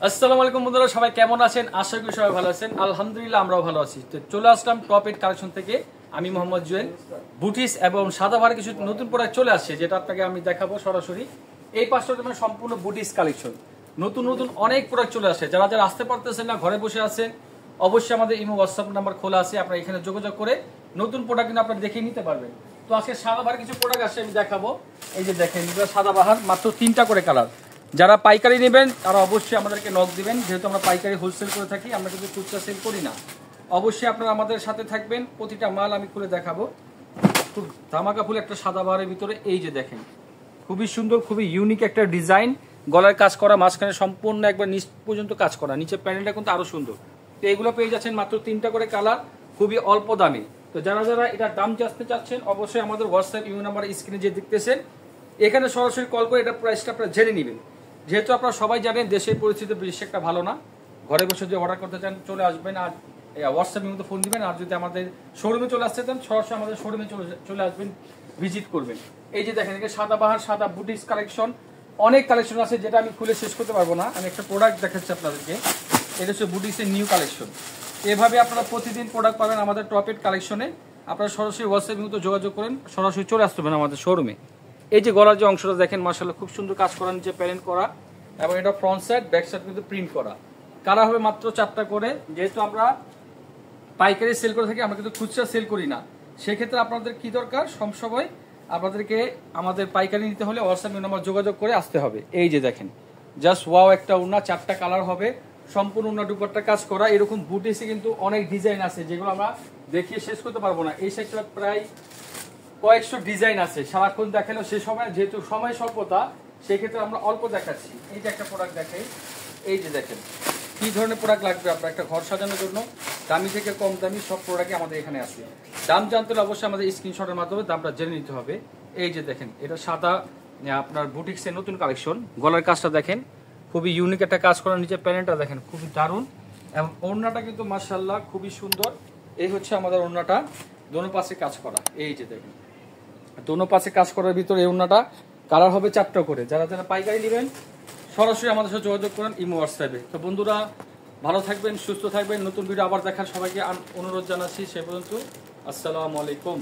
আসসালামু আলাইকুম বন্ধুরা, সবাই কেমন আছেন? আশা করি সবাই ভালো আছেন। আলহামদুলিল্লাহ আমরাও ভালো আছি। তো চলে আসলাম টপ এড কালেকশন থেকে। আমি মোহাম্মদ জুয়েল। বুটিস এবং সাদাভার কিছু নতুন প্রোডাক্ট চলে আসছে, যেটা আপনাকে আমি দেখাবো সরাসরি। এই পাঁচটা সম্পূর্ণ বুটিস কালেকশন, নতুন নতুন অনেক প্রোডাক্ট চলে আসছে। যারা যারা আসতে পারতেছেন না, ঘরে বসে আছেন, অবশ্যই আমাদের ইমো হোয়াটসঅ্যাপ নাম্বার খোলা আছে, আপনারা এখানে যোগাযোগ করে নতুন প্রোডাক্ট কিন্তু আপনারা দেখে নিতে পারবেন। তো আজকে সাদাবাহার কিছু প্রোডাক্ট আসছে, আমি দেখাবো। এই যে দেখেন, সাদাবাহার মাত্র 3টা করে কালার। যারা পাইকারি নেবেন তারা অবশ্যই আমাদেরকে নক দিবেন, যেহেতু আমরা পাইকারি হোলসেল করে থাকি, আমরা কিন্তু খুচরা সেল করি না। অবশ্যই আপনারা আমাদের সাথে থাকবেন। প্রতিটা মাল আমি খুলে দেখাবো। খুব ধামাকা ফুল একটা সাদাবাহারের ভিতরে এই যে দেখেন, খুবই সুন্দর, খুবই ইউনিক একটা ডিজাইন। গলার কাজ করা, মাঝখানে সম্পূর্ণ একবার নিচ পর্যন্ত কাজ করা, নিচের প্যানেলটা কিন্তু আরো সুন্দর। তো এগুলো পেয়ে যাচ্ছেন মাত্র 3টা করে কালার, খুবই অল্প দামে। তো যারা যারা এটার দাম জানতে চাচ্ছেন, অবশ্যই আমাদের হোয়াটসঅ্যাপ ইমেল নাম্বার স্ক্রিনে যে দেখতেছেন, এখানে সরাসরি কল করে এটা প্রাইসটা আপনারা জেনে নেবেন। যেহেতু আপনারা সবাই জানেন দেশের পরিস্থিতি বেশি একটা ভালো না, ঘরে বসে যে অর্ডার করতে চান চলে আসবেন, আর হোয়াটসঅ্যাপের মধ্যে ফোন দিবেন। আর যদি আমাদের শোরুমে চলে আসতে চান, সরাসরি আমাদের শোরুমে চলে আসবেন, ভিজিট করবেন। এই যে দেখেন, এটা সাদাবাহার, সাদা বুটিক্স কালেকশন, অনেক কালেকশন আছে যেটা আমি খুলে শেষ করতে পারবো না। আমি একটা প্রোডাক্ট দেখাচ্ছি আপনাদেরকে। এটা হচ্ছে বুটিক্সের নিউ কালেকশন। এভাবে আপনারা প্রতিদিন প্রোডাক্ট পাবেন আমাদের টপ এড কালেকশনে। আপনারা সরাসরি হোয়াটসঅ্যাপের মধ্যে যোগাযোগ করেন, সরাসরি চলে আসতে পারেন আমাদের শোরুমে। এই যে গলার যে অংশটা দেখেন, মাশাআল্লাহ খুব সুন্দর কাজ করা, নিচে প্যানেল করা, এবং এটা ফ্রন্ট সাইড ব্যাক সাইড কিন্তু প্রিন্ট করা। কালার হবে মাত্র 4টা করে। যেহেতু আমরা পাইকারি সেল করে থাকি, আমরা কিন্তু খুচরা সেল করি না, সেক্ষেত্রে আপনাদের কি দরকার, সবসময় আপনাদেরকে আমাদের পাইকারি নিতে হলে হোয়াটসঅ্যাপ নাম্বার যোগাযোগ করে আসতে হবে। এই যে দেখেন, জাস্ট ওয়াও একটা ওড়না, 4টা কালার হবে, সম্পূর্ণ ওড়না দুপাট্টা কাজ করা। এরকম বুটিসে কিন্তু অনেক ডিজাইন আছে, যেগুলো আমরা দেখিয়ে শেষ করতে পারবো না। এই সাইডটা প্রায় কয়েকশো ডিজাইন আছে, সারাক্ষণ দেখালেও সে সময়, যেহেতু সময় স্বল্পতা, সেক্ষেত্রে আমরা অল্প দেখাচ্ছি। এই যে একটা প্রোডাক্ট দেখাই, এই যে দেখেন কি ধরনের প্রোডাক্ট লাগবে আপনার একটা ঘর সাজানোর জন্য, দামি থেকে কম দামি সব প্রোডাক্টই আমাদের এখানে আছে। দাম জানতে হলে অবশ্যই আমাদের স্ক্রিনশটের মাধ্যমে দামটা জেনে নিতে হবে। এই যে দেখেন, এটা সাদা আপনার বুটিক্সের নতুন কালেকশন। গলার কাজটা দেখেন, খুবই ইউনিক একটা কাজ করা, নিচে প্যানেলটা দেখেন খুবই দারুণ, এবং ওড়নাটা কিন্তু মাশাআল্লাহ খুবই সুন্দর। এই হচ্ছে আমাদের ওড়নাটা, দোনো পাশে কাজ করা। এই যে দেখেন, দোনো পাশে কাজ করার ভিতরে এই ওড়নাটা কালার হবে 4টা করে। যারা যারা পাইকারি নেবেন সরাসরি আমাদের সাথে যোগাযোগ করেন ইমো হোয়াটসঅ্যাপে। তো বন্ধুরা, ভালো থাকবেন, সুস্থ থাকবেন। নতুন ভিডিও আবার দেখার সবাইকে অনুরোধ জানাচ্ছি। সে পর্যন্ত আসসালামু আলাইকুম।